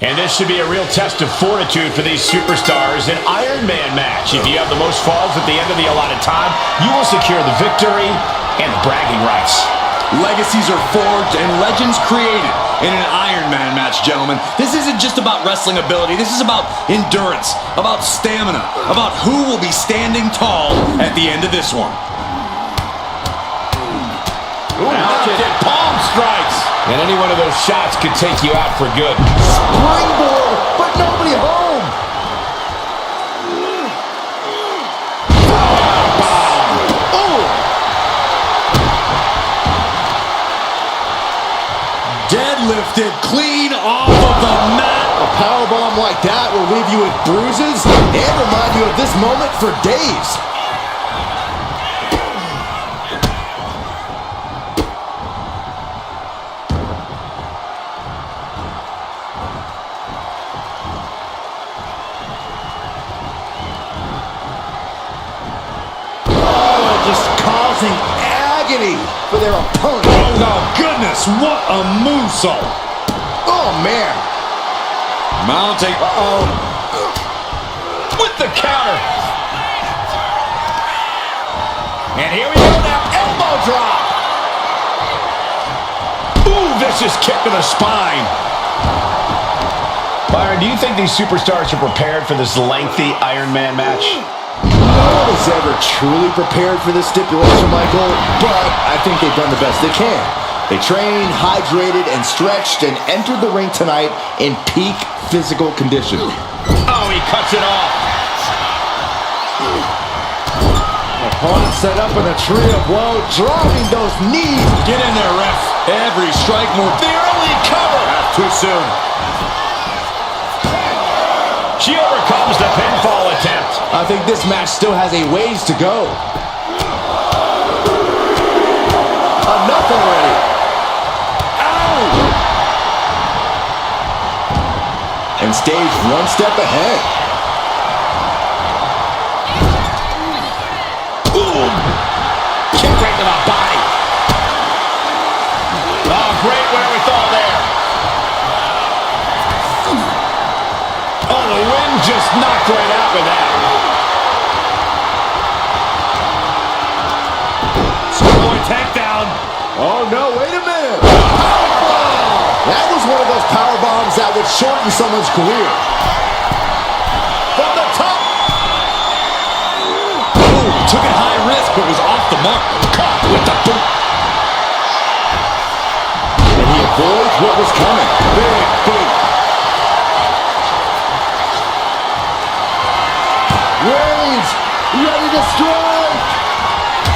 And this should be a real test of fortitude for these superstars. An Iron Man match. If you have the most falls at the end of the allotted time, you will secure the victory and the bragging rights. Legacies are forged and legends created in an Iron Man match, gentlemen. This isn't just about wrestling ability. This is about endurance, about stamina, about who will be standing tall at the end of this one. Mounted palm strikes. And any one of those shots could take you out for good. Springboard, but nobody home. Deadlifted clean off of the mat. A powerbomb like that will leave you with bruises and remind you of this moment for days. Agony for their opponent. Oh, goodness, what a moonsault. Oh, man. Mounting. Uh-oh. With the counter. And here we go now. Elbow drop. Ooh, vicious kick to the spine. Byron, do you think these superstars are prepared for this lengthy Iron Man match? No one is ever truly prepared for this stipulation, Michael, but I think they've done the best they can. They trained, hydrated, and stretched, and entered the ring tonight in peak physical condition. Oh, he cuts it off. Opponent set up in a tree of woe, dropping those knees. Get in there, ref. Every strike more. The early cover. Not too soon. She overcomes the pinfall attempt. I think this match still has a ways to go. Enough already. Ow! And stays one step ahead. Ooh! Kick right to the body. Oh, great wherewithal there. Oh, the wind just knocked right out with that. Sirloin takedown. Oh, no, wait a minute. Powerbomb! That was one of those power bombs that would shorten someone's career. From the top. Ooh, took it high risk, but was off the mark. Caught with the boot. And he avoids what was coming. Big boot. Reigns, ready to strike.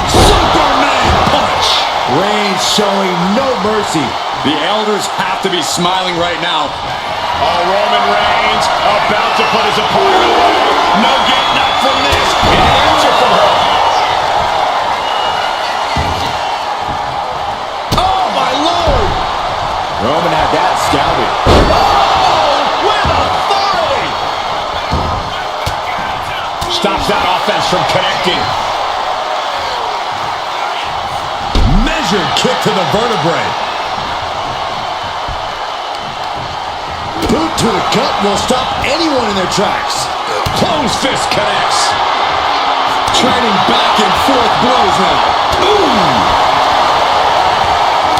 Superman punch. Reigns showing no mercy. The elders have to be smiling right now. Oh, Roman Reigns about to put his opponent away. No getting up from this. And an answer from her. Oh, my Lord. Roman had that scouted. Oh, with authority. Stops that offense from connecting. Measured kick to the vertebrae. Boot to the gut will stop anyone in their tracks. Closed fist connects. Trading back and forth blows now. Ooh.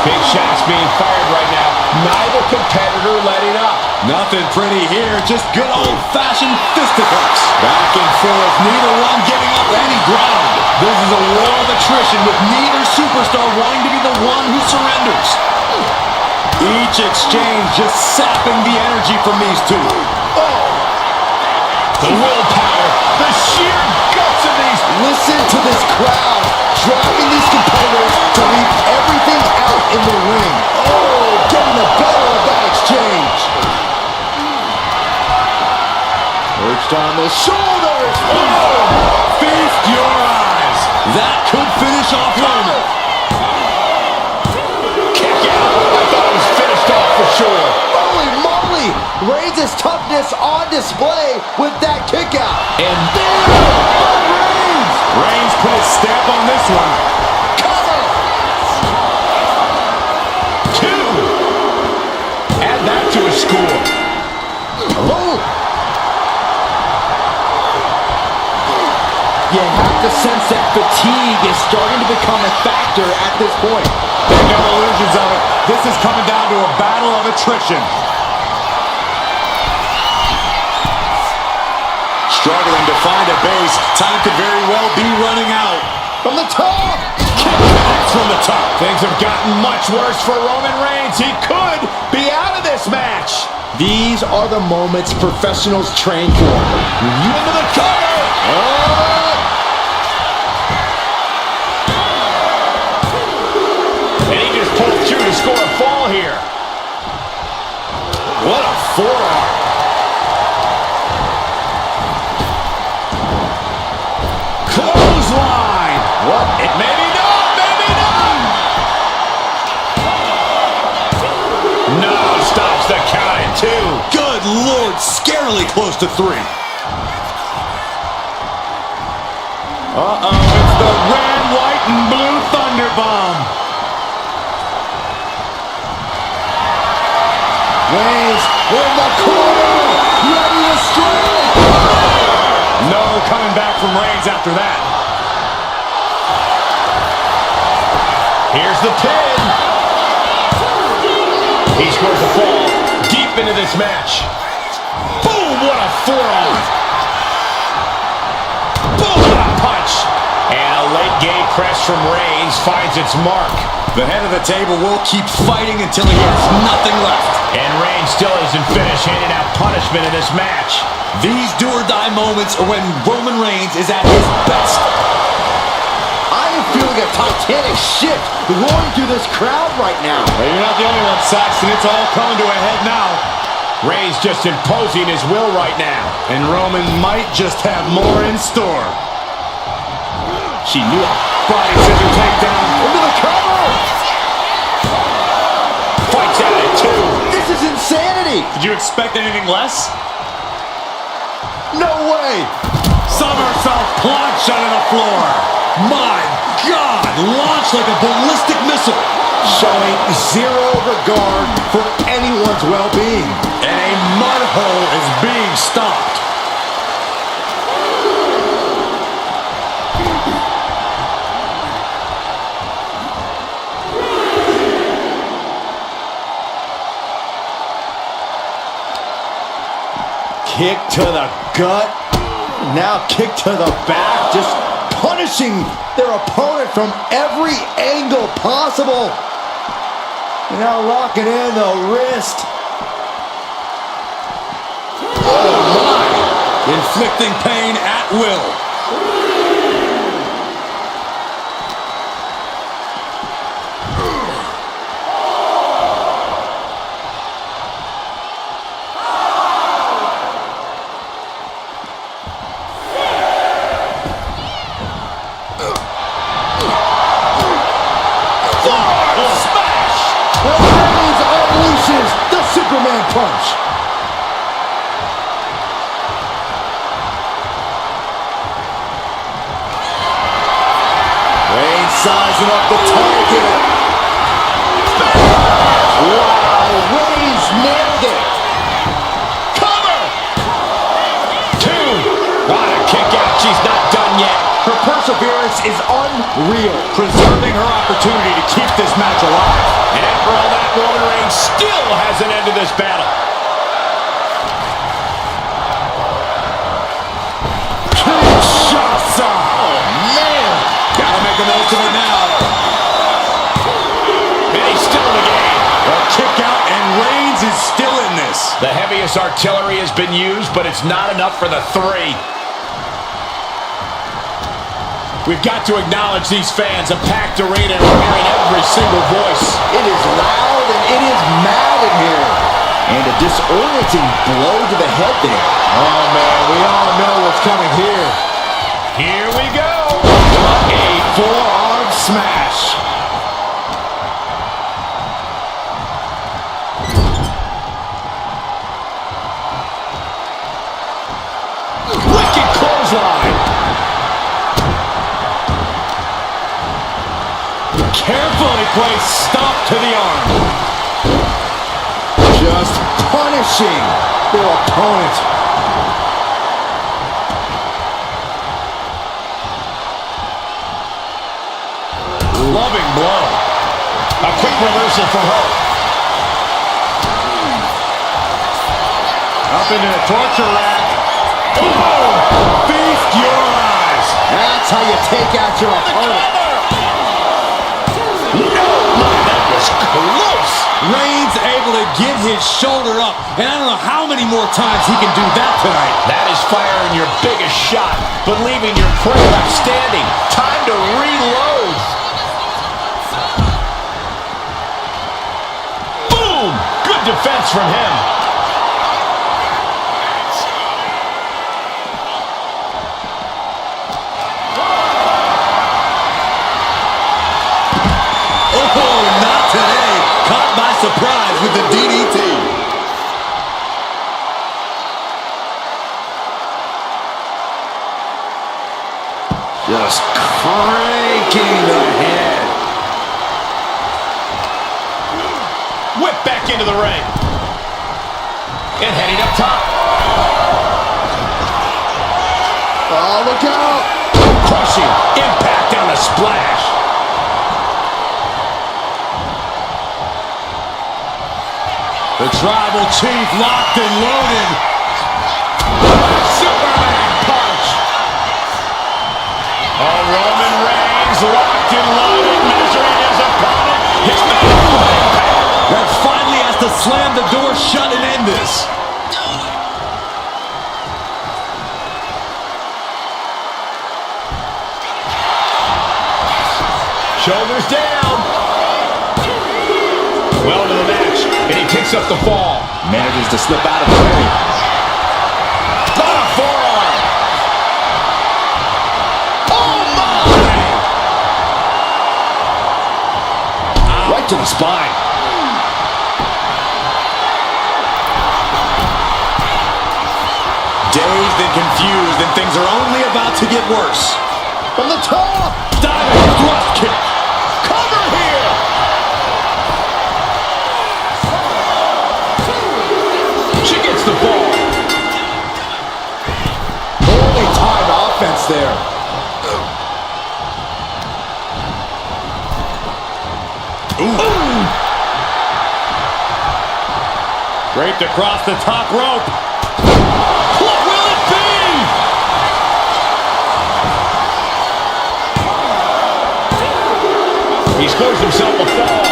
Big shots being fired right now. Neither competitor letting up. Nothing pretty here, just good old-fashioned fisticuffs. Back and forth, neither one giving up any ground. This is a war of attrition with neither superstar wanting to be the one who surrenders. Each exchange just sapping the energy from these two. Oh. The willpower, the sheer guts of these. Listen to this crowd, driving these competitors to leave everything out in the ring. Oh, getting the better of that exchange. Perched on the shoulders. Oh, feast your eyes. That could finish off Roman. Kick out. I thought it was finished off for sure. Holy moly! Reigns' toughness on display with that kick out. And there by Reigns. Reigns put his stamp on this one. Cover. 2. Add that to a score. You have to sense that fatigue is starting to become a factor at this point. There's no illusions of it. This is coming down to a battle of attrition. Struggling to find a base. Time could very well be running out. From the top! Kick connects from the top. Things have gotten much worse for Roman Reigns. He could be out of this match. These are the moments professionals train for. Into the cover. And he just pulled through to score a fall here. What a forearm. Clothesline. What? It may be done, maybe done. No, stops the count at 2. Good Lord, scarily close to 3. Uh-oh, it's the red, white, and blue Thunder Bomb. Reigns in the corner, ready to strike. No coming back from Reigns after that. Here's the pin. He scores a fall deep into this match. Boom, what a forearm. Boom, what a punch. And a late game press from Reigns finds its mark. The head of the table will keep fighting until he has nothing left. And Reigns still isn't finished handing out punishment in this match. These do-or-die moments are when Roman Reigns is at his best. I am feeling a titanic shift roaring through this crowd right now. But you're not the only one, Saxton. It's all coming to a head now. Reigns just imposing his will right now. And Roman might just have more in store. She knew it. Body scissor takedown. Into the cover. Fights out at 2. This is insanity. Did you expect anything less? No way. Somersault plunge onto the floor. My God, launched like a ballistic missile. Showing zero regard for anyone's well-being. And a mud hole is being stopped. Kick to the gut. Now kick to the back. Just punishing their opponent from every angle possible. Now locking in the wrist. Oh my! Inflicting pain at will. Reigns unleashes the Superman punch. Reigns sizing up the target. Wow, Reigns nailed it. Cover! 2. What a kick out. She's not done yet. Her perseverance is unreal. Preserving her opportunity to keep this match alive. And after all that, Roman Reigns still hasn't ended this battle. Kinshasa! Oh, man. Gotta make the most of it now. And he's still in the game. A kick out, and Reigns is still in this. The heaviest artillery has been used, but it's not enough for the 3. We've got to acknowledge these fans, a packed arena, and we're hearing every single voice. It is loud and it is mad in here. And a disorienting blow to the head there. Oh, man, we all know what's coming here. Here we go. A forearm smash. Wicked clothesline. Carefully placed stop to the arm. Just punishing their opponent. clubbing blow. A quick reversal from her. Up into the torture rack. Oh! Feast your eyes. That's how you take out your opponent. That was close. Reigns able to get his shoulder up, and I don't know how many more times he can do that tonight. That is firing your biggest shot, but leaving your prey left standing. Time to reload. Boom! Good defense from him. Oh, not today. Caught by surprise with the DDT. Just cranking the head. Whip back into the ring. And heading up top. Oh, look out. Crushing impact on the splash. The Tribal Chief locked and loaded. Superman punch. Oh, Roman Reigns locked and loaded, measuring his opponent. His That finally has to slam the door shut and end this. shoulders down. Well into the match, and he picks up the fall. Manages to slip out of the way. Got a forearm. Oh, my! Right to the spine. Dazed and confused, and things are only about to get worse. From the top. Diving thrust kick. Cover here. She gets the ball. Holy time offense there. Ooh. Draped across the top rope. What will it be? He scores himself a fall.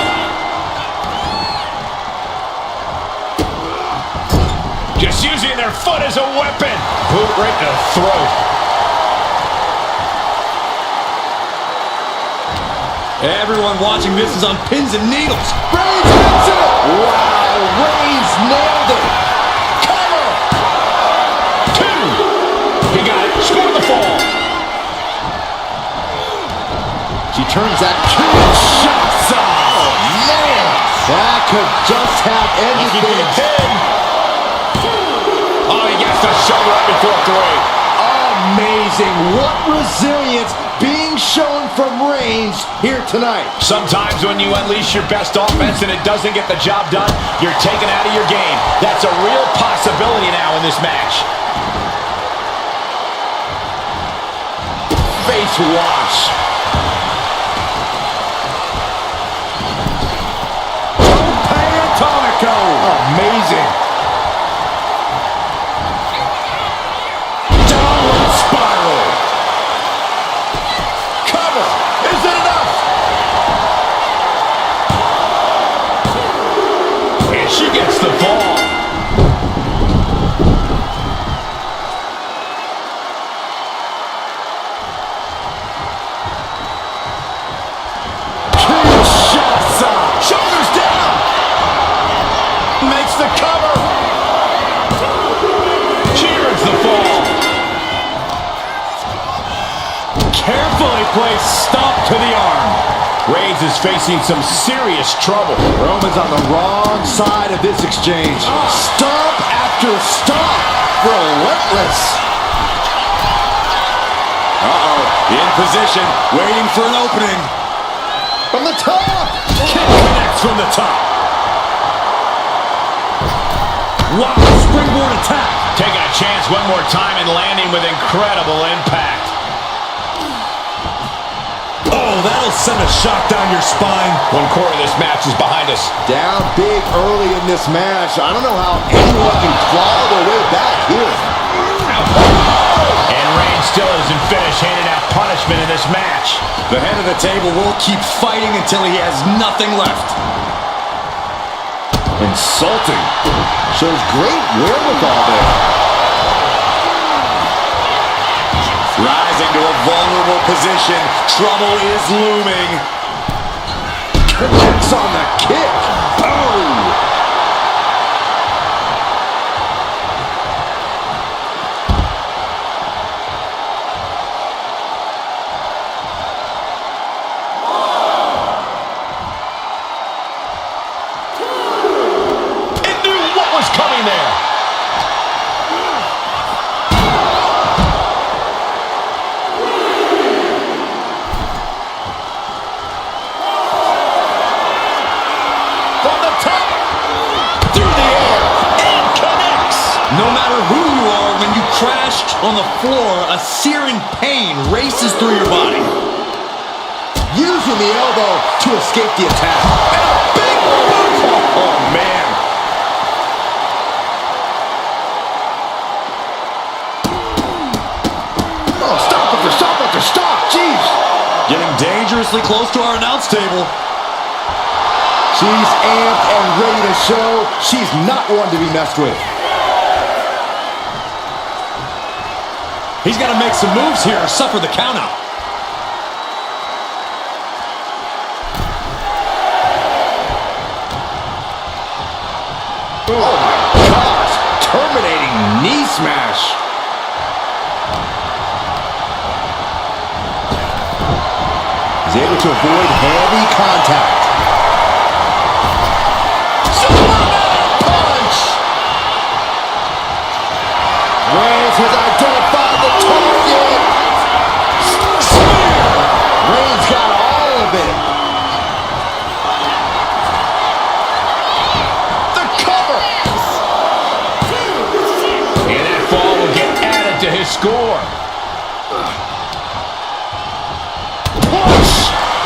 Just using their foot as a weapon. Boot right in the throat. Everyone watching this is on pins and needles. Reigns hits it. Wow, Reigns nailed it. Cover. Two. He got it. Scored the fall. She turns that kick. Shots off. Oh, man. That could just have ended Looking for the things. pin. Oh, he gets the shoulder up before three. Amazing. What resilience being shown from Reigns here tonight. Sometimes when you unleash your best offense and it doesn't get the job done, you're taken out of your game. That's a real possibility now in this match. Face wash. Atomico. Amazing. Downward spiral. Cover. Is it enough? And she gets the ball. Kinshasa. Shoulders down. Makes the cover. She earns the fall. Carefully placed stomp to the arm. Reigns is facing some serious trouble. Roman's on the wrong side of this exchange. Stomp after stomp. Relentless. Uh-oh. In position, waiting for an opening. From the top. Kick connects from the top. Wow, springboard attack. Taking a chance one more time and landing with incredible impact. Oh, Oh, that'll send a shock down your spine. One quarter of this match is behind us. Down big early in this match. I don't know how anyone can claw their way back here. And Reigns still isn't finished handing out punishment in this match. The head of the table will keep fighting until he has nothing left. Insulting. Shows great wherewithal there. Rising to a vulnerable position. Trouble is looming. Connects on the kick. Boom. It knew what was coming there. No matter who you are, when you crash on the floor, a searing pain races through your body. Using the elbow to escape the attack. And a big boot! Oh, man. Oh, stop after stop after stop. Jeez. Getting dangerously close to our announce table. She's amped and ready to show she's not one to be messed with. He's got to make some moves here or suffer the countout. Oh my gosh. Terminating knee smash. He's able to avoid heavy contact. Punch! Reigns has identified the target. Spear! Reigns got all of it. The cover. And that fall will get added to his score. Push!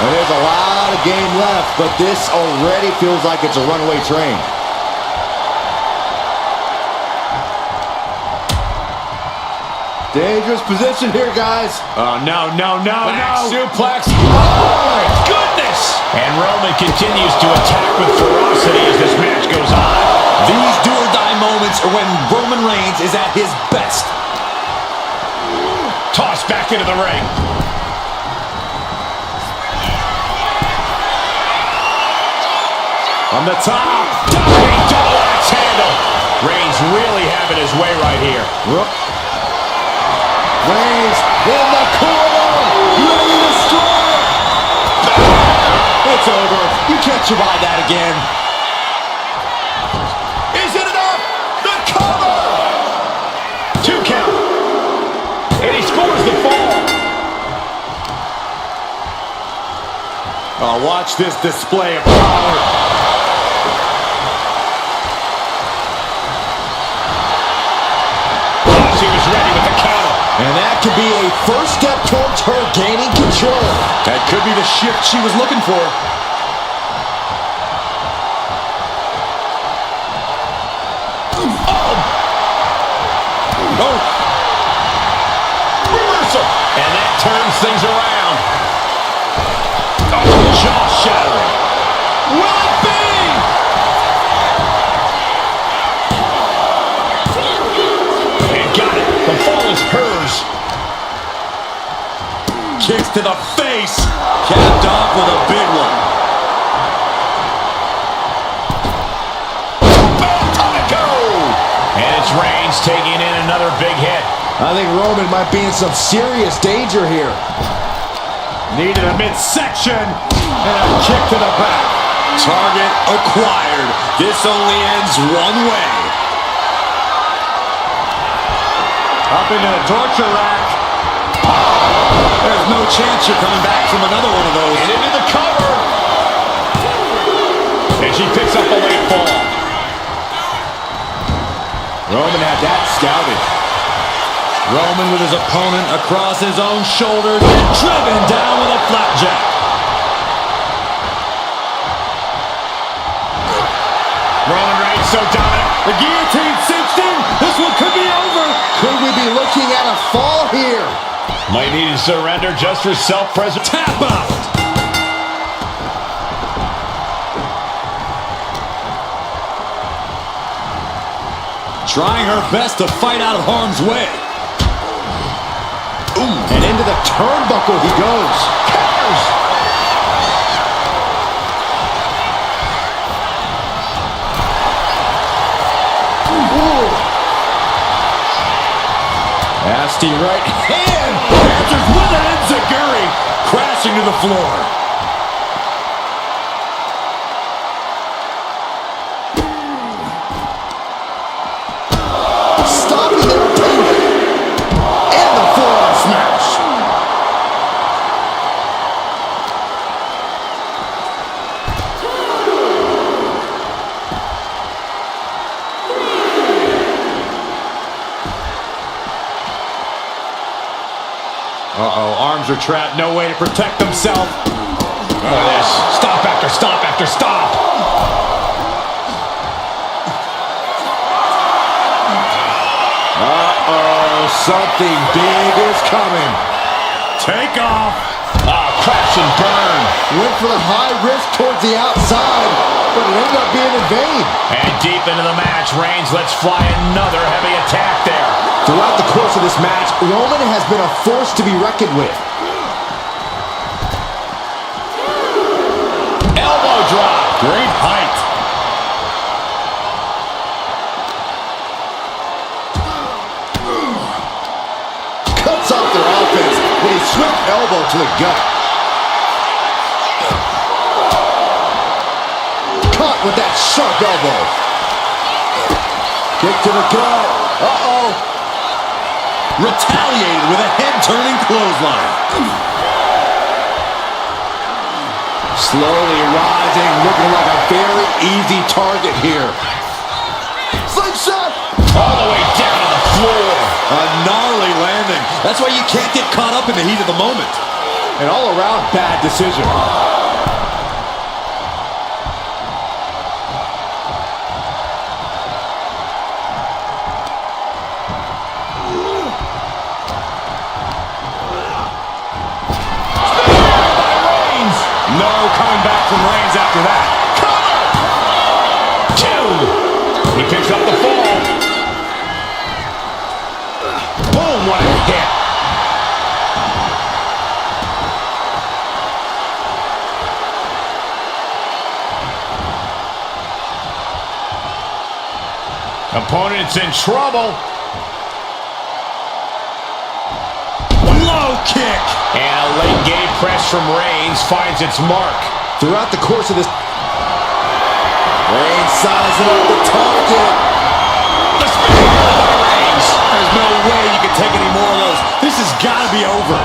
And there's a lot of game left, but this already feels like it's a runaway train. Dangerous position here, guys. Oh, no. Back suplex. Oh, my goodness. And Roman continues to attack with ferocity as this match goes on. These do-or-die moments are when Roman Reigns is at his best. Tossed back into the ring. On the top. Diving double axe handle. Reigns really having his way right here. Reigns in the corner. Ready to strike. It's over. You can't survive that again. Is it enough? The cover. 2 count. And he scores the fall. Oh, watch this display of power. She was ready with the counter. And that could be a first step towards her gaining control. That could be the shift she was looking for. Oh. Reversal. And that turns things around. Oh, jaw-shattering. Will it be? And got it. The fall is hers. Kicks to the face. Capped off with a big one. And it's Reigns taking in another big hit. I think Roman might be in some serious danger here. Needed a midsection. And a kick to the back. Target acquired. This only ends one way. Up into the torture rack. There's no chance you're coming back from another one of those. And into the cover. And she picks up a late fall. Roman had that scouted. Roman with his opponent across his own shoulders and driven down with a flapjack. so dominant. The guillotine cinched in. This one could be over. Could we be looking at a fall here? Might need to surrender just for self-preservation. Tap out. Trying her best to fight out of harm's way. Ooh. And into the turnbuckle he goes. Counters. Nasty right hand. Answers with an enziguri. Crashing to the floor. Stopping their opponent. And the forearm smash. Uh-oh, arms are trapped, no way to protect himself. Look at this. Stop after stop after stop. Uh-oh, something big is coming. Take off. Crash and burn. Went for the high risk towards the outside, but it ended up being in vain. And deep into the match, Reigns lets fly another heavy attack there. Throughout the course of this match, Roman has been a force to be reckoned with. Elbow drop. Great height. Cuts off their offense with a swift elbow to the gut. Caught with that sharp elbow. Kick to the gut. Uh-oh. Retaliated with a head-turning clothesline. Slowly rising, looking like a very easy target here. Slingshot. All the way down to the floor. A gnarly landing. That's why you can't get caught up in the heat of the moment. An all-around bad decision. No coming back from Reigns after that. Two. He picks up the fall. Boom, what a hit. Opponent's in trouble. Low kick. And a late game press from Reigns finds its mark. Throughout the course of this, Reigns sizing up the target. The spear by Reigns. There's no way you can take any more of those. This has got to be over.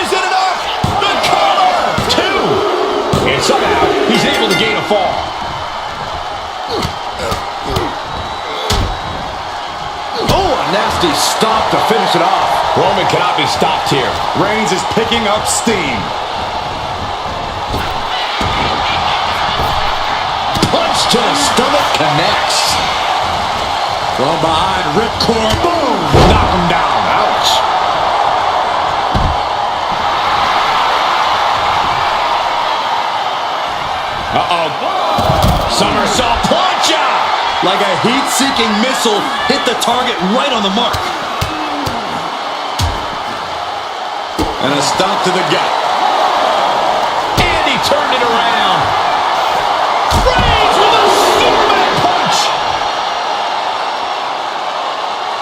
Is it enough? The cover. Two. And somehow he's able to gain a fall. Oh, a nasty stop to finish it off. Roman cannot be stopped here. Reigns is picking up steam. Punch to the stomach connects. From behind, ripcord. Boom! Knock him down. Ouch. Uh-oh. Somersault plancha. Like a heat-seeking missile, hit the target right on the mark. And a stomp to the gut. And he turned it around. Reigns with a Superman punch.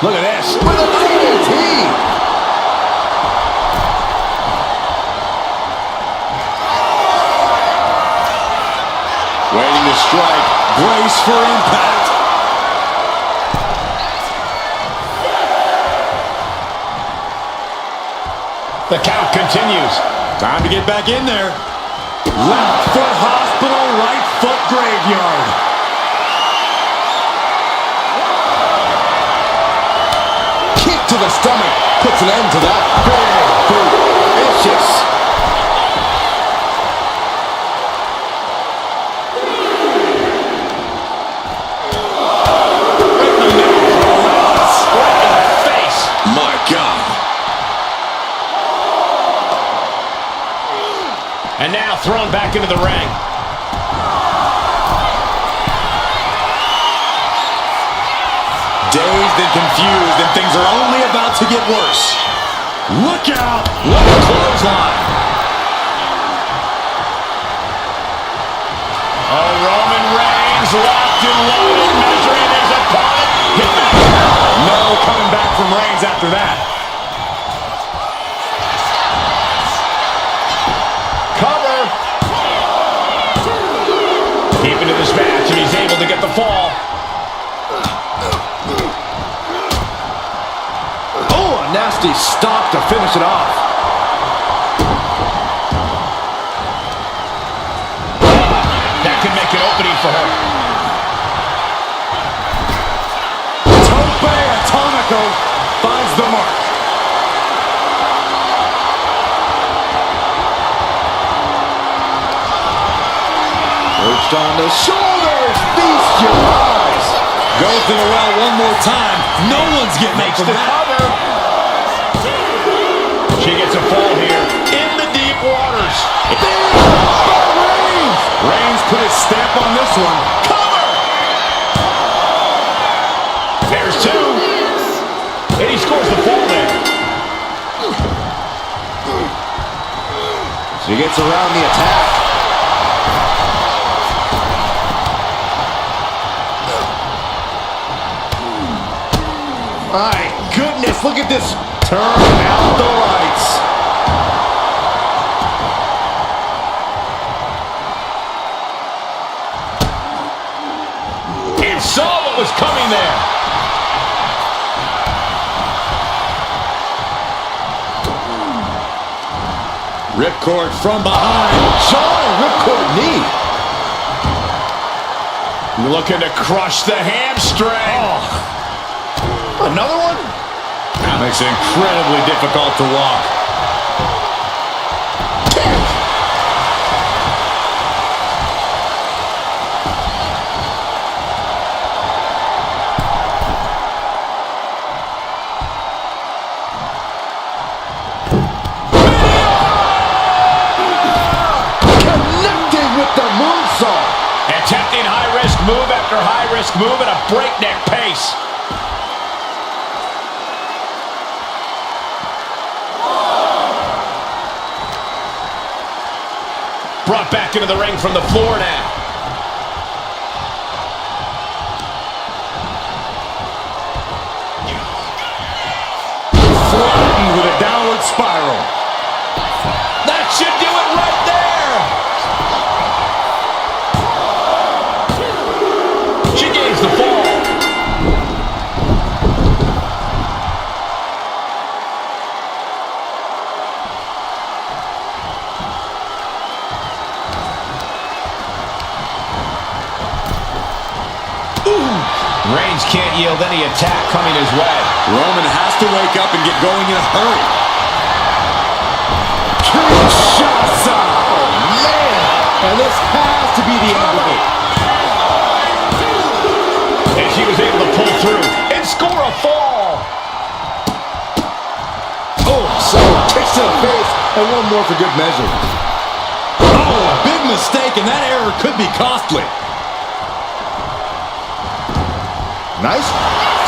Look at this. With a DDT. Waiting to strike. Brace for impact. The count continues. Time to get back in there. Left foot hospital, right foot graveyard. Kick to the stomach. Puts an end to that. Big boot. Vicious. And now thrown back into the ring. Dazed and confused, and things are only about to get worse. Look out! What a clothesline. Oh, Roman Reigns locked and loaded, measuring his opponent. No coming back from Reigns after that. Cover. Deep into this match, and he's able to get the fall. Oh, a nasty stop to finish it off. That could make an opening for her. Tope Atomico finds the mark. Perched on the shoulders. Feast your eyes. Goes to the well one more time. No one's getting up Makes from the that. cover. She gets a fall here in the deep waters. Reigns put his stamp on this one. Cover. There's two. And he scores the fall there. She gets around the attack. My goodness, look at this. Turn out the lights. And saw what was coming there. Ripcord from behind. John ripcord knee. Looking to crush the hamstring. Another one? That makes it incredibly difficult to walk. Connected with the moonsault. Attempting high-risk move after high-risk move at a breakneck pace. Brought back into the ring from the floor now. Flattened with a downward spiral. That should do it right there. She gains the fall. Reigns can't yield any attack coming his way. Roman has to wake up and get going in a hurry. Kinshasa. Oh, man. And this has to be the end of it. And she was able to pull through and score a fall. Oh, so kicks to the face. And one more for good measure. Oh, a big mistake, and that error could be costly. Nice.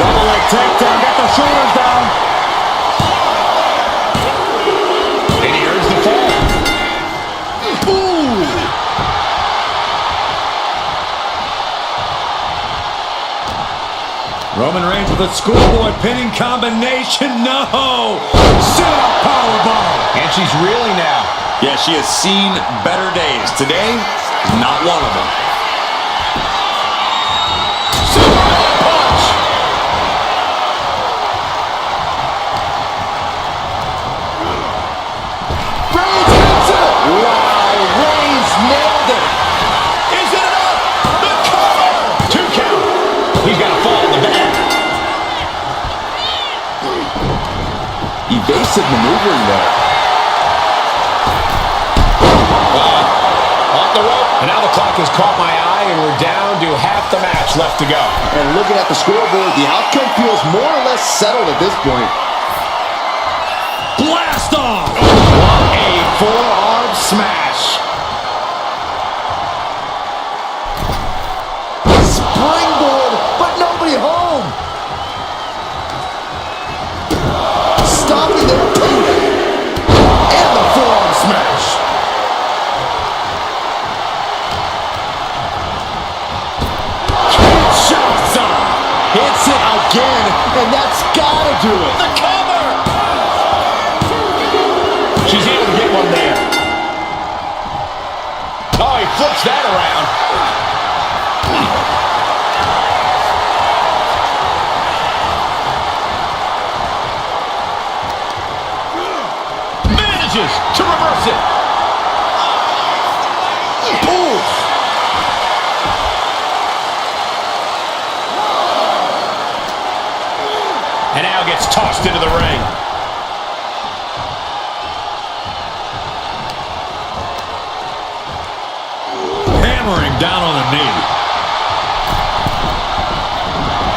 Double leg takedown, got the shoulders down. And here's the fall. Ooh. Roman Reigns with a schoolboy pinning combination. No! Sit-up powerbomb. And she's reeling now. Yeah, she has seen better days. Today, not one of them. Punch. Reigns hits it. Wow, Reigns nailed it. Is it enough? The cover. 2 count. He's got to fall in the bag. Evasive maneuvering there. Off the rope. And now the clock has caught my eye, and we're down to half the match left to go. And looking at the scoreboard, the outcome feels more or less settled at this point. Blast off! A forearm smash. stopping there, too. And the forearm smash. Kinshasa hits it again, and that's gotta do it. The cover! She's able to get one there. Oh, he flips that around. Manages to reverse it. Ooh. And now gets tossed into the ring. Hammering down on the knee.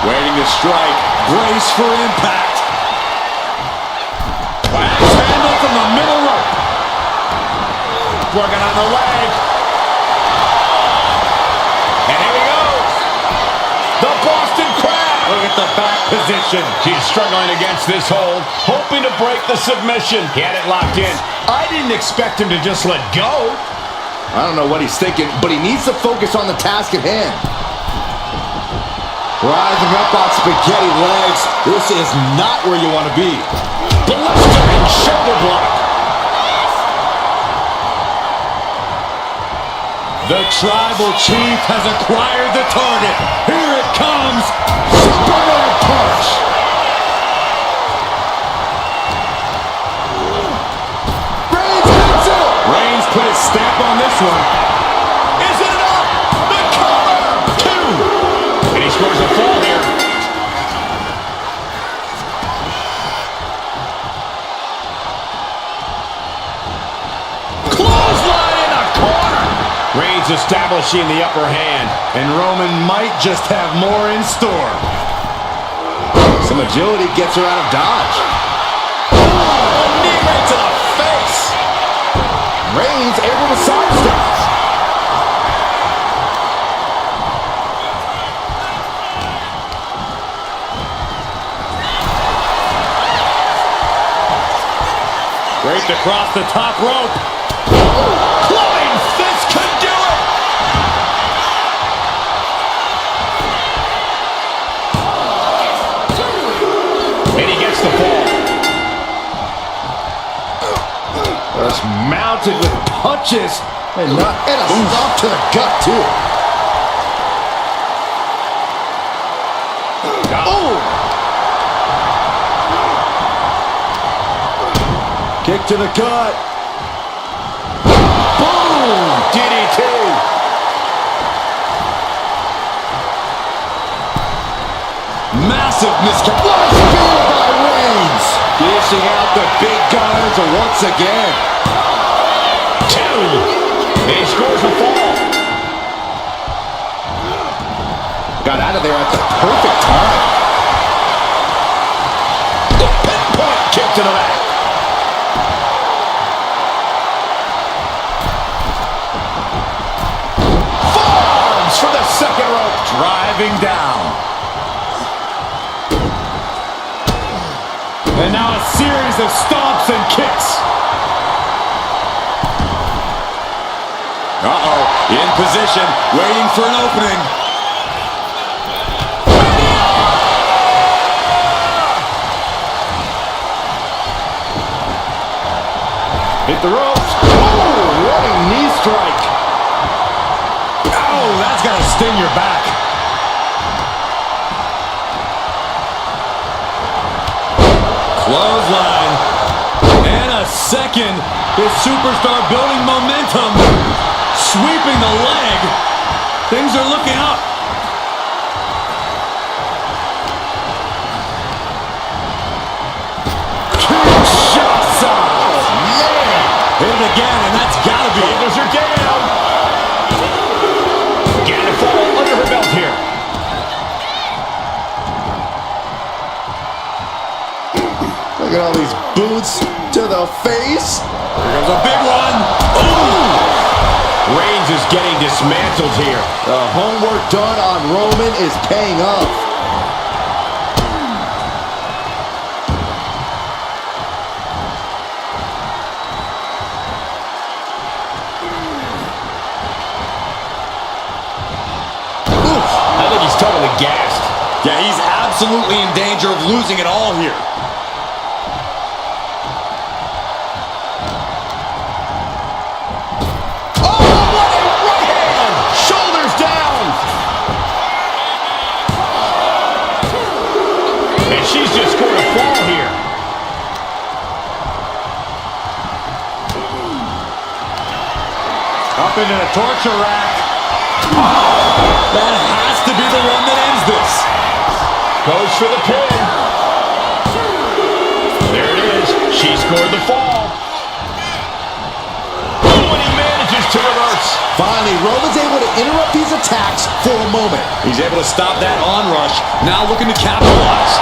Waiting to strike. Brace for impact. Axe handle from the middle rope. Working on the leg. And here he goes. The Boston Crab. Look at the back position. He's struggling against this hold, hoping to break the submission. He had it locked in. I didn't expect him to just let go. I don't know what he's thinking, but he needs to focus on the task at hand. Rising up on spaghetti legs. This is not where you want to be. Blistering shoulder block. The tribal chief has acquired the target. Here it comes. Superman punch. Reigns hits it. Reigns put his stamp on this one. Is it enough? The cover. 2. And he scores a fall here. Clothesline in the corner. Reigns establishing the upper hand. And Roman might just have more in store. Some agility gets her out of dodge. Knee right to the face. Reigns able to sidestep. Draped across the top rope. Clubbing fist could do it. And he gets the fall. Just mounted with punches and a stomp to the gut too. Oh! Kick to the gut. Boom! DDT. Massive miscap. What a spear by Reigns! Dishing out the big guns once again. 2. And he scores a fall. Got out of there at the perfect time. The pinpoint kick to the back. Forearms for the second rope. Driving down. And now a series of stomps and kicks. Uh-oh. In position, waiting for an opening. Hit the ropes. Oh, running knee strike. Oh, that's got to sting your back. Clothesline. And a second. This superstar building momentum. Sweeping the leg. Things are looking up. Kinshasa. Man. Hit it again, and that's got to be it. Shoulders are down. Getting a fall under her belt here. Look at all these boots to the face. Here comes a big one. Reigns is getting dismantled here. The homework done on Roman is paying off. gassed. Yeah, he's absolutely in danger of losing it all here. She's just scored a fall here. Up into the torture rack. That has to be the one that ends this. Goes for the pin. There it is. She scored the fall. Oh, and he manages to reverse. Finally, Roman's able to interrupt these attacks for a moment. He's able to stop that onrush. Now looking to capitalize.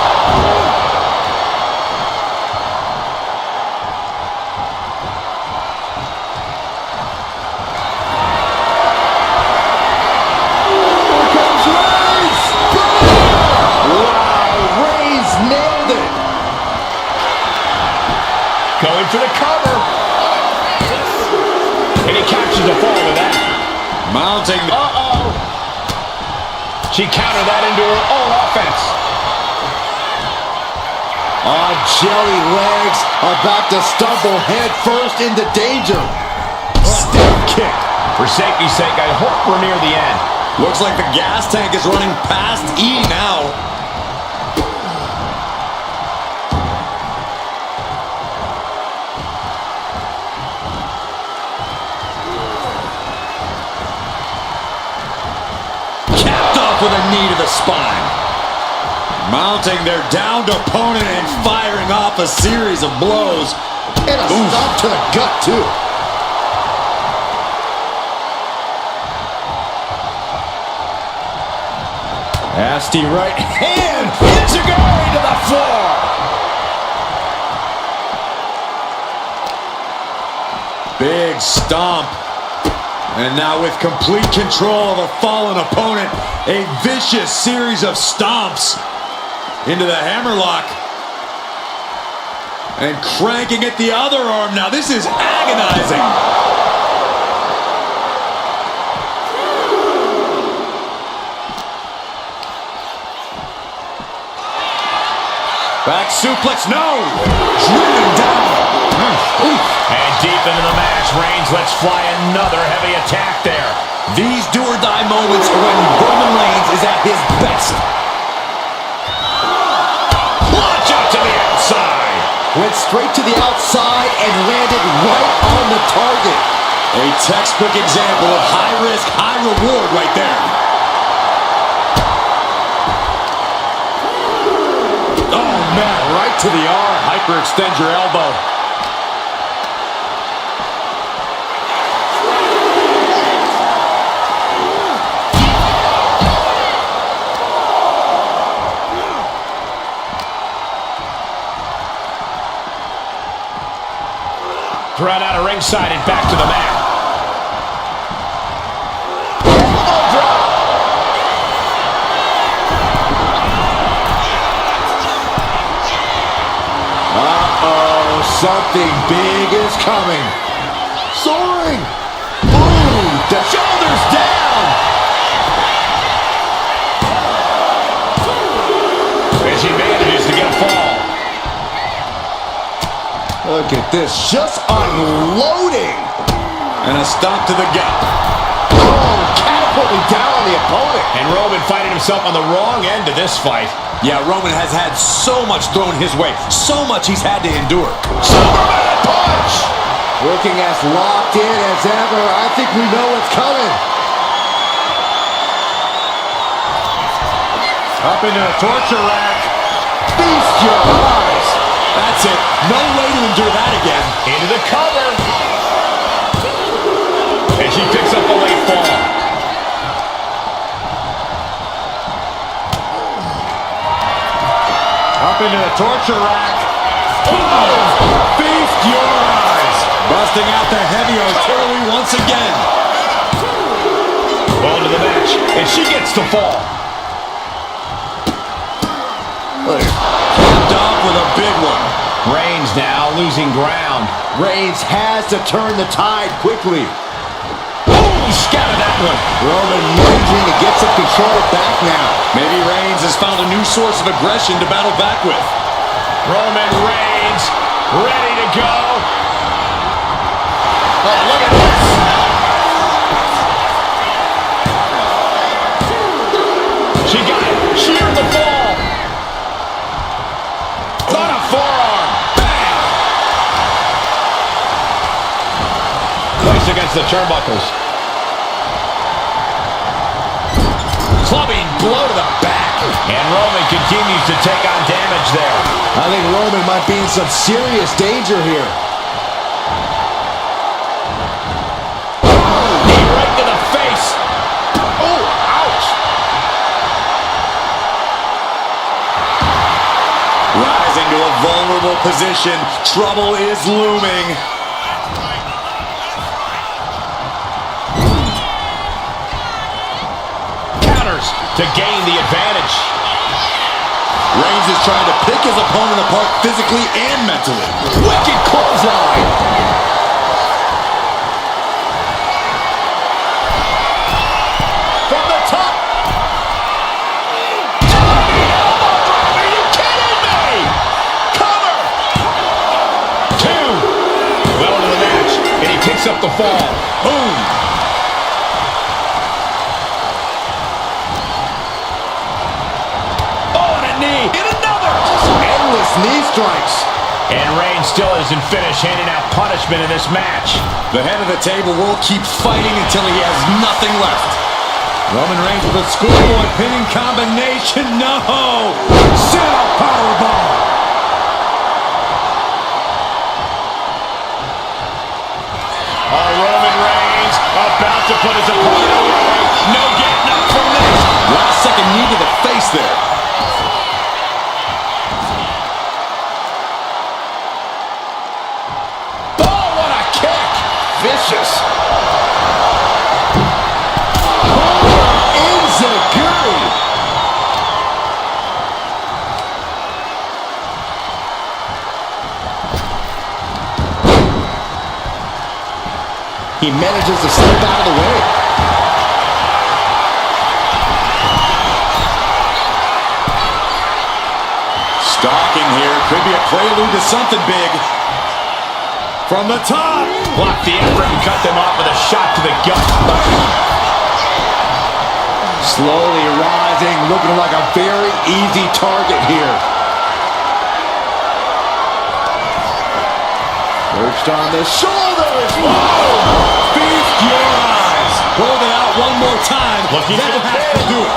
Going for the cover. And he catches the fall with that. Mounting. Uh-oh. She countered that into her own offense. On jelly legs, about to stumble head first into danger. Stiff kick. For safety's sake, I hope we're near the end. Looks like the gas tank is running past E now. With a knee to the spine. Mounting their downed opponent and firing off a series of blows. And a stop to the gut, too. Nasty right hand. Enziguri to the floor. Big stomp. And now with complete control of a fallen opponent, a vicious series of stomps into the hammerlock. And cranking at the other arm. Now this is agonizing. Back suplex, no! Driven down. And deep into the match, Reigns lets fly another heavy attack there. These do-or-die moments are when Roman Reigns is at his best. Launch out to the outside. Went straight to the outside and landed right on the target. A textbook example of high risk, high reward right there. Oh, man, right to the arm. Hyperextend your elbow. Thrown out of ringside and back to the mat. Uh-oh, something big is coming. Soaring. Boom, the shoulders down. As he manages to get a fall. Look at this, just unloading. And a stomp to the gut. Oh, catapulting down on the opponent. And Roman finding himself on the wrong end of this fight. Yeah, Roman has had so much thrown his way. So much he's had to endure. Superman punch! Looking as locked in as ever. I think we know what's coming. Up into the torture rack. Feast your eyes. That's it. No way to endure that again. Into the cover. And she picks up a late fall. Up into the torture rack. Feast your eyes. Busting out the heavy artillery once again. On to the match. And she gets the fall. Capped off with a big one. Reigns now losing ground. Reigns has to turn the tide quickly. Boom! He scouted that one. Roman managing to get some control back now. Maybe Reigns has found a new source of aggression to battle back with. Roman Reigns ready to go. Oh, look at this. She got it. Sheared the fall. On a forearm. Bang. Placed against the turnbuckles. Clubbing blow to the back. And Roman continues to take on damage there. I think Roman might be in some serious danger here. Knee right to the face. Oh, ouch. Rising to a vulnerable position. Trouble is looming. Counters to gain the advantage. Reigns is trying to pick his opponent apart physically and mentally. Wicked clothesline. From the top. Are you kidding me? Cover. 2. Well into the match, and he picks up the fall. Boom. Knee strikes. And Reigns still isn't finished handing out punishment in this match. The head of the table will keep fighting until he has nothing left. Roman Reigns with a schoolboy pinning combination. No! Set up powerbomb. Roman Reigns about to put his opponent away. No getting up from this. Last second knee to the face there. Vicious. Enziguri. He manages to slip out of the way. Stalking here. Could be a prelude to something big. From the top. Blocked the effort and cut them off with a shot to the gut. Slowly rising, looking like a very easy target here. Perched on the shoulders. Whoa! Feast your eyes. Hold it out one more time. Looking that for the has pin. to do it.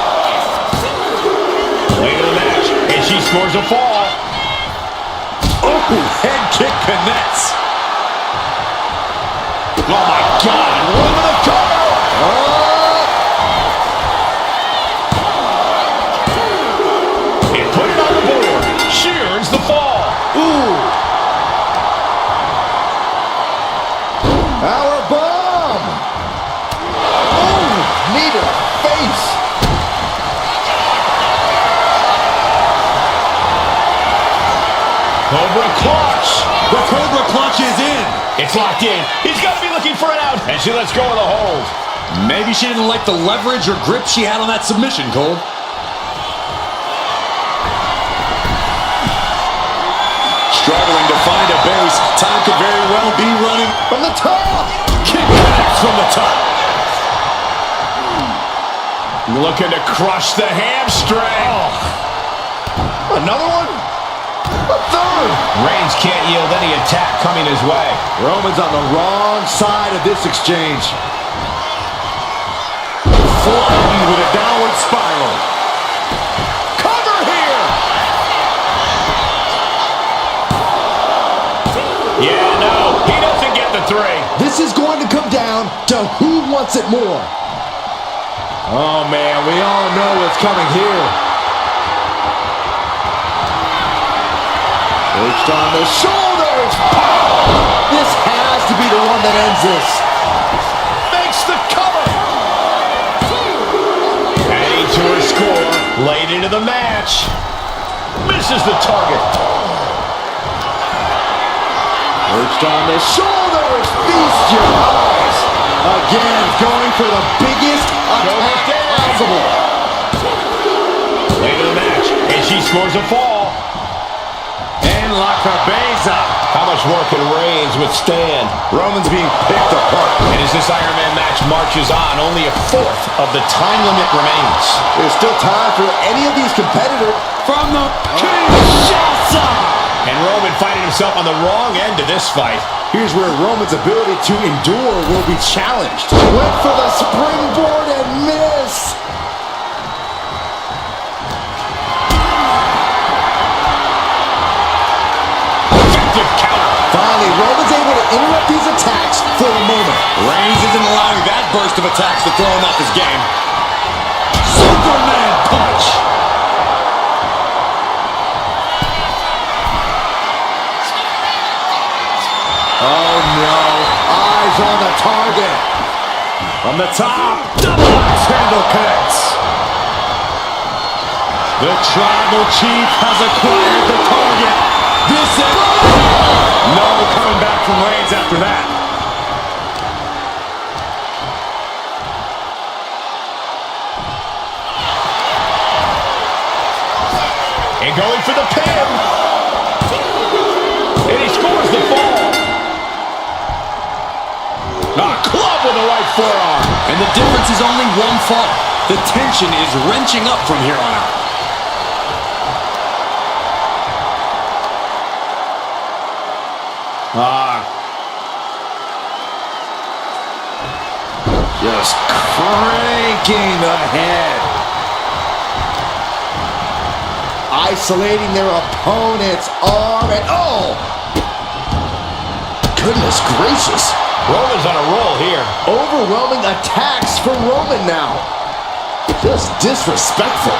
Late in the match, and she scores a fall. Oh, head kick connects. Oh my God! One with a cover! And put it on the board. Shears the fall. Ooh. Power bomb. Ooh, knee to the face. Cobra clutch. The Cobra clutch is in. It's locked in. He's got to be looking for it out. And she lets go of the hold. Maybe she didn't like the leverage or grip she had on that submission, Cole. Struggling to find a base. Time could very well be running. From the top. Kick connects from the top. Looking to crush the hamstring. Oh. Another one. A third. Reigns can't yield any attack coming his way. Roman's on the wrong side of this exchange. Flattened with a downward spiral. Cover here. Yeah, no, he doesn't get the 3. This is going to come down to who wants it more. Oh, man, we all know what's coming here. Perched on the shoulders. This has to be the one that ends this. Makes the cover. Adding to her score late into the match. Misses the target. Perched on the shoulders. Feast your eyes. Again, going for the biggest attack possible. Late in the match, and she scores a fall. And La Cabeza. How much more can Reigns withstand? Roman's being picked apart. And as this Iron Man match marches on, only a fourth of the time limit remains. There's still time for any of these competitors. From the Kinshasa. And Roman finding himself on the wrong end of this fight. Here's where Roman's ability to endure will be challenged. Went for the springboard and missed. Effective counter. Finally, Roman's able to interrupt these attacks for a moment. Reigns isn't allowing that burst of attacks to throw him off his game. Superman punch. Oh no, eyes on the target. From the top, double axe handle connects. The tribal chief has acquired the target. This is... No coming back from Reigns after that. And going for the pin. And he scores the fall. A club with the right forearm. And the difference is only one fall. The tension is wrenching up from here on out. Just cranking the head. Isolating their opponent's arm and oh! Goodness gracious. Roman's on a roll here. Overwhelming attacks for Roman now. Just disrespectful.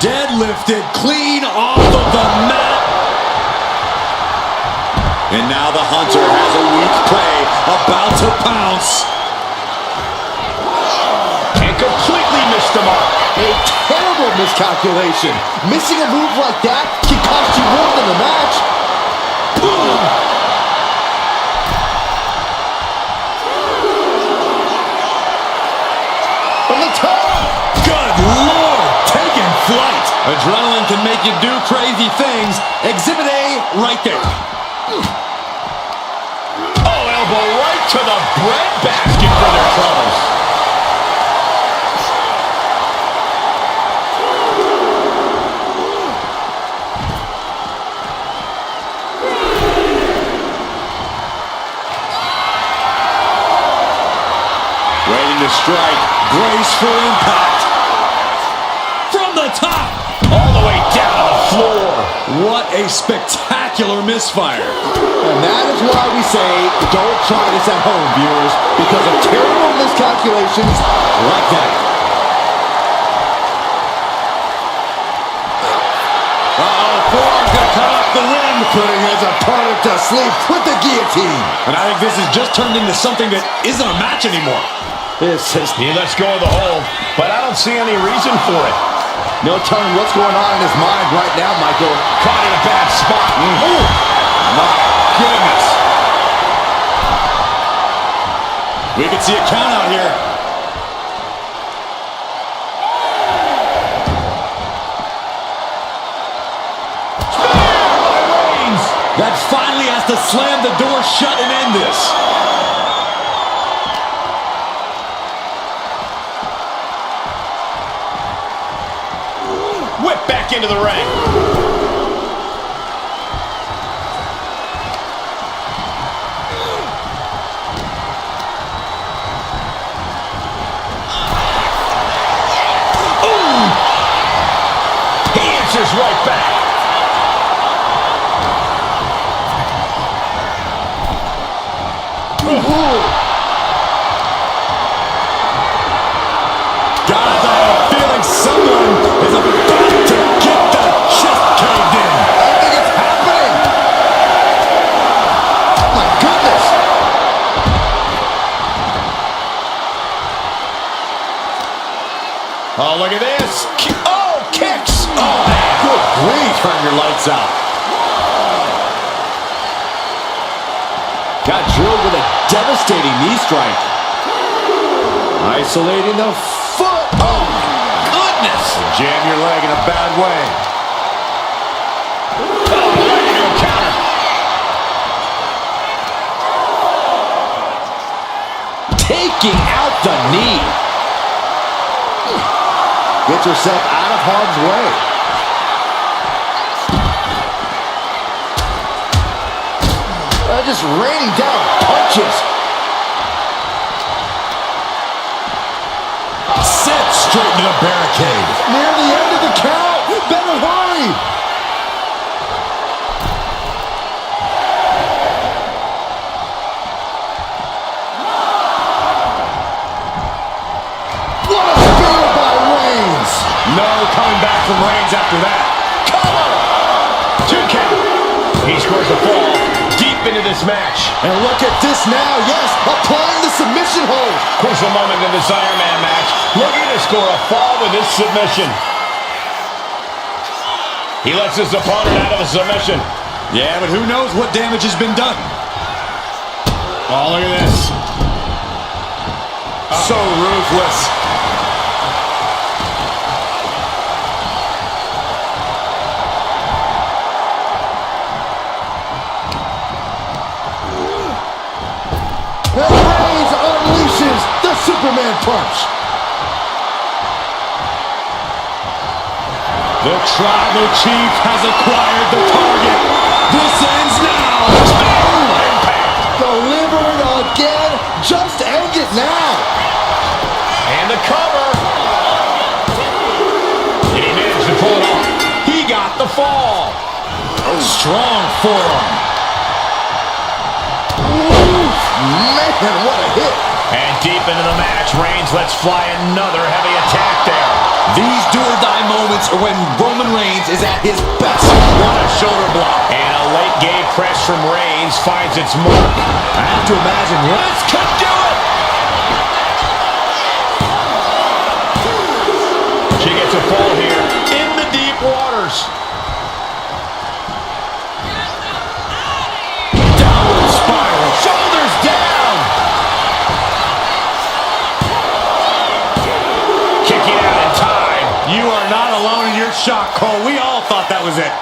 Deadlifted clean off of the mat. And now the Hunter has a weak prey about to pounce. And completely missed the mark. A terrible miscalculation. Missing a move like that can cost you more than the match. Boom! From the top! Good Lord! Taking flight. Adrenaline can make you do crazy things. Exhibit A right there. Oh, elbow right to the breadbasket for their troubles. Waiting to strike. Brace for impact. From the top. All the way down to the floor. What a spectacular misfire. And that is why we say, don't try this at home, viewers, because of terrible miscalculations like that. Forearm's gonna cut off the rim. Putting his opponent to sleep with the guillotine. And I think this has just turned into something that isn't a match anymore. This is He lets go of the hold, but I don't see any reason for it. no telling what's going on in his mind right now, Michael. Caught in a bad spot. Ooh. My goodness. We can see a count out here. That finally has to slam the door shut and end this. Whip back into the ring. Ooh. He answers right back. Guys, I have a feeling someone is about to get the chest caved in. I think it's happening. Oh my goodness. Oh, look at this. Oh, kicks. Oh, man. Good grief. Turn your lights out. Got drilled with a devastating knee strike. Isolating the foot. Oh, goodness. Jam your leg in a bad way. Oh, right into a counter. Taking out the knee. Gets herself out of harm's way. Just raining down punches. Set straight into the barricade. Near the end of the count. Better hurry. What a spear by Reigns. No coming back from Reigns after that. Cover. 2 count. He scores a fall. Deep into this match. And look at this now. Yes, applying the submission hold. Crucial moment in this Iron Man match. Looking to score a fall with this submission. He lets his opponent out of a submission. Yeah, but who knows what damage has been done. Oh, look at this. So ruthless. And Reigns unleashes the Superman punch. The Tribal Chief has acquired the target. This ends now. Delivered again. Just end it now. And the cover. And he managed to pull it off. He got the fall. Strong forearm. Man, what a hit. And deep into the match, Reigns lets fly another heavy attack there. These do-or-die moments are when Roman Reigns is at his best. What a shoulder block. And a late game press from Reigns finds its mark. I have to imagine this could do it. She gets a fall here in the deep waters. Downward spiral. Shoulders down. Kicking out in time. You are not alone in your shock, Cole. We all thought that was it.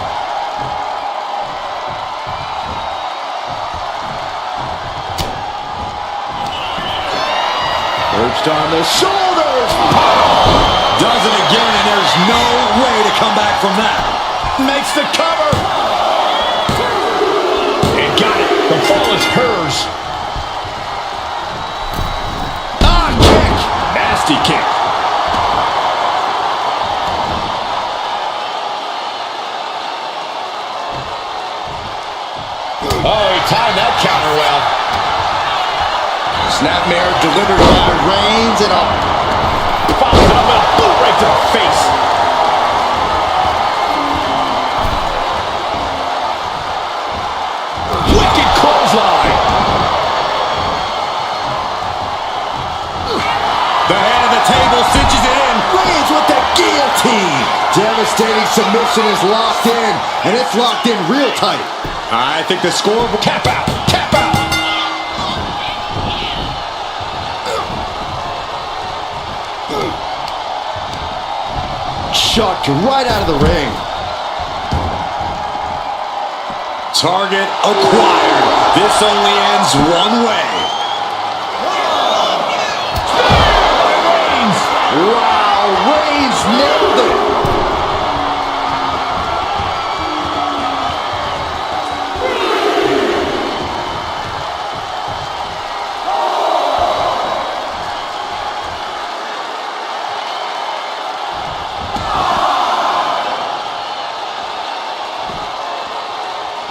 Perched on the shoulders. Does it again, and there's no way to come back from that. Makes the cover. And got it. The fall is hers. Ah, kick. Nasty kick. Oh, he timed that counter well. Snapmare delivered by Reigns and a Follows it up with a boot right to the face. Wicked clothesline. The head of the table cinches it in. Reigns with the guillotine. Devastating submission is locked in, and it's locked in real tight. I think the score will Tap out. Tap out. Chucked right out of the ring. target acquired. This only ends one way. Wow, Reigns nailed it.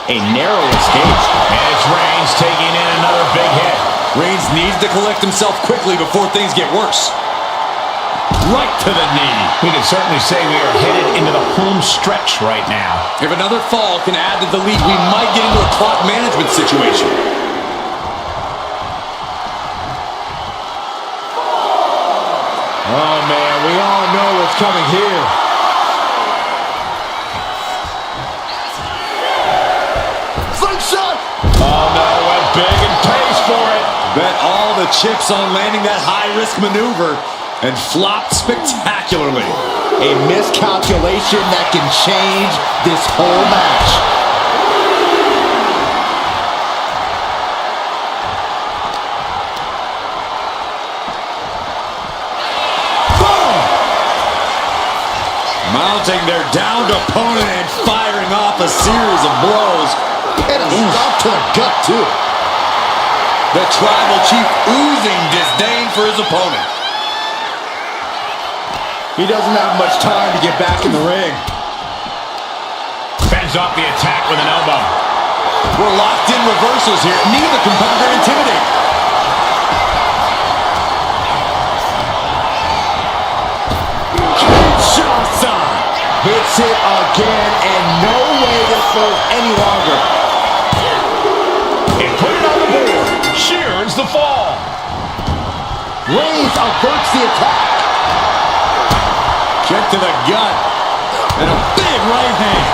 A narrow escape. And it's Reigns taking in another big hit. Reigns needs to collect himself quickly before things get worse. Right to the knee. We can certainly say we are headed into the home stretch right now. If another fall can add to the lead, we might get into a clock management situation. Oh, man, we all know what's coming here. Slingshot! Oh, no, went big and the chips on landing that high-risk maneuver and flopped spectacularly. A miscalculation that can change this whole match. Boom! Mounting their downed opponent and firing off a series of blows. And a stop to the gut, too. The Tribal Chief oozing disdain for his opponent. He doesn't have much time to get back in the ring. Fends off the attack with an elbow. We're locked in reversals here. Neither competitor intimidated. Kinshasa Hits it again, and no way this goes any longer. And put it on the board. She earns the fall. Reigns averts the attack. Kick to the gut. And a big right hand.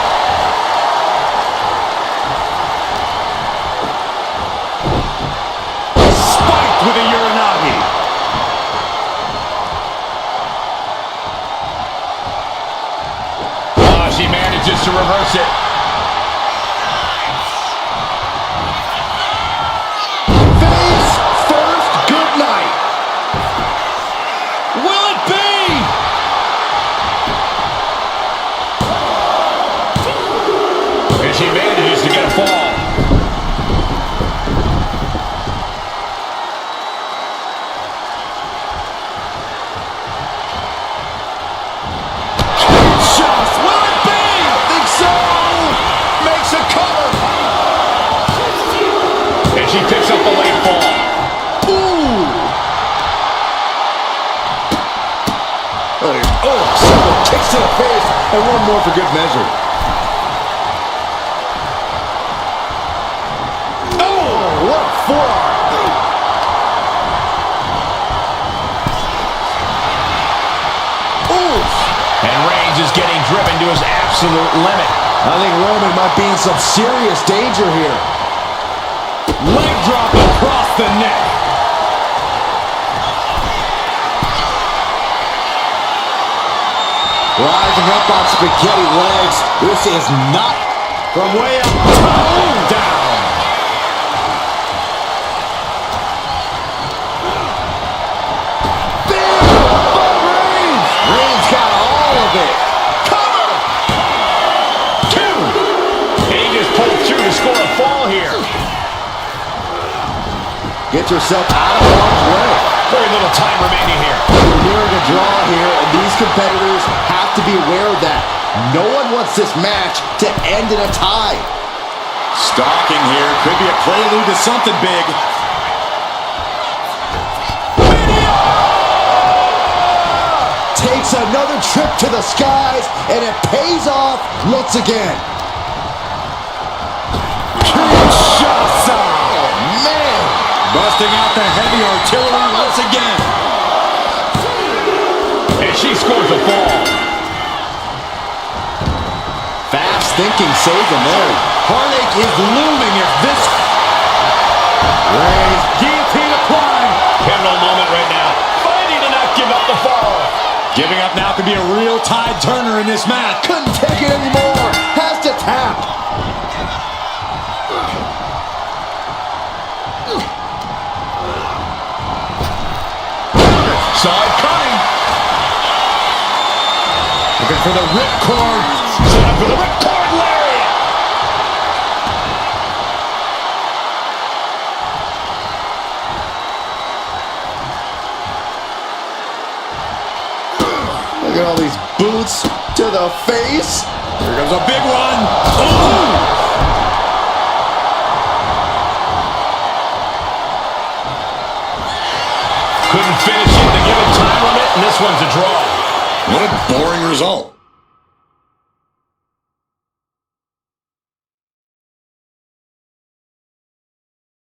Spiked with a Uranagi. Oh, she manages to reverse it. Face first, good night. Will it be? And she manages to get a fall. Just will it be? I think so. Makes a cover. And she picks up a late fall. Ooh. Oh, several kicks to the face, and one more for good measure. Oh, what a forearm. Oof. And Reigns is getting driven to his absolute limit. I think Roman might be in some serious danger here. Leg drop across the neck. Rising up on spaghetti legs. This is not From way up, boom, down. big by Reigns. Reigns got all of it. Cover. Two. And he just pulled through to score a fall here. Get yourself out of harm's way. Very little time remaining here. We're nearing a draw here, and these competitors have to be aware of that. No one wants this match to end in a tie. Stalking here could be a prelude to something big. Takes another trip to the skies, and it pays off once again. Kinshasa. Man, Busting out the heavy artillery once again. And she scores a fall. fast thinking save him there. Heartache is looming if this... Reigns, Guillotine applied. Pivotal moment right now. Fighting to not give up the fall. Giving up now could be a real tide turner in this match. couldn't take it anymore. Has to tap. Saw it coming. Looking for the ripcord. Set up for the ripcord lariat. Look at all these boots to the face. Here comes a big one. Ooh! Couldn't finish it in the given time limit, and this one's a draw. What a boring result.